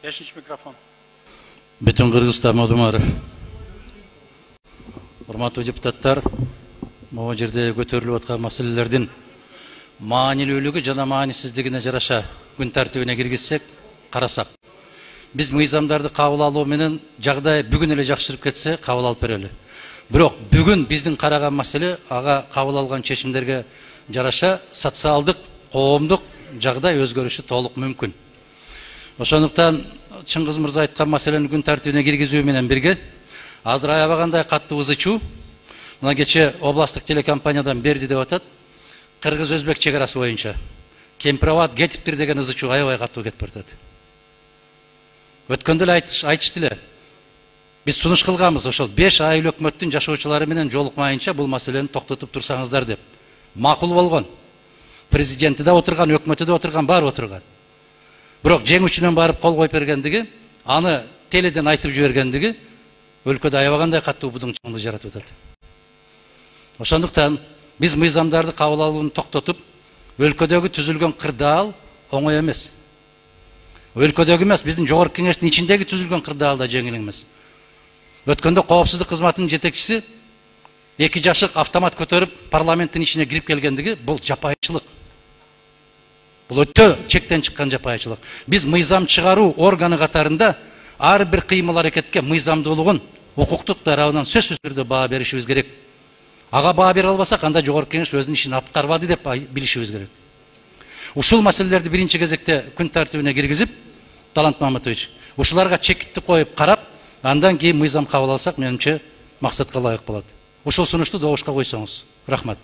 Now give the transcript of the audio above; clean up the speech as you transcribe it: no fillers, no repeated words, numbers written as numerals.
5 mikrofon. Bütün Kırgızistan Odumarov. Урматтуу депутаттар, могу жерде көтөрүлүп аткан маселелердин маанилүүлүгү жана маанисиздигине жараша күн тартибине киргизсек, карасак. Биз мыйзамдарды кабыл алуу менен жагдай бүгүн эле жакшырып кетсе, кабыл алып берели. Бирок бүгүн биздин караган маселе ага кабыл алган чечимдерге жараша социалдык, коомдук жагдай өзгөрүшү толук мүмкүн. Ошондуктан Чыңгыз мырза айткан маселени күн тартибине киргизүү менен бирге азыр аябагандай катты ызы чуу. Мына кече областтык телекомпаниядан берди деп атат. Кыргыз-өзбек чегарасы боюнча Кемпирабад кетиптир деген ызы чуу аябай катуу кетип баратат. Өткөндө эле айтышты эле. Биз сунуш кылганбыз, ошол 5 айыл өкмөттүн жашоочулары менен жолукмайынча бул маселени токтотуп турсаңыздар деп. Макул болгон. Президенти да отурган, өкмөтү да отурган, баары отурган. Бирок жеңүүчүнөн барып кол коюп бергендиги, аны теледен айтып жибергендиги өлкөдө аябагандай катуу будуңчаңды жаратып атат. Ошондуктан биз мыйзамдарды кабыл алууну токтотуп, өлкөдөгү түзүлгөн кырдаал оңой эмес. Өлкөдөгү эмес, биздин жогорку кеңештин ичиндеги түзүлгөн кырдаал да жеңил эмес. Өткөндө коопсуздук кызматынын жетекчиси 2 жашык автомат көтөрүп парламенттин ичине кирип келгендиги бул жапайычылык. Бул өтө чектен чыккан жапайычылык. Биз мыйзам чыгаруу органы катарында ар бир кыймыл аракетке мыйзамдуулугун укуктук тарабынан сөзсүз түрдө баа беришибиз керек. Ага баа бере албасак, анда жогорку кеңеш өзүнүн ишин аткарбады деп билишибиз керек. Ушул маселелерди биринчи кезекте күн тартибине киргизип, Талант Маматович, ушуларга чекитти коюп карап, андан кийин мыйзам кабыл алсак, менимче максатка ылайык болот. Ушул сунушту добушка койсоңуз. Рахмат.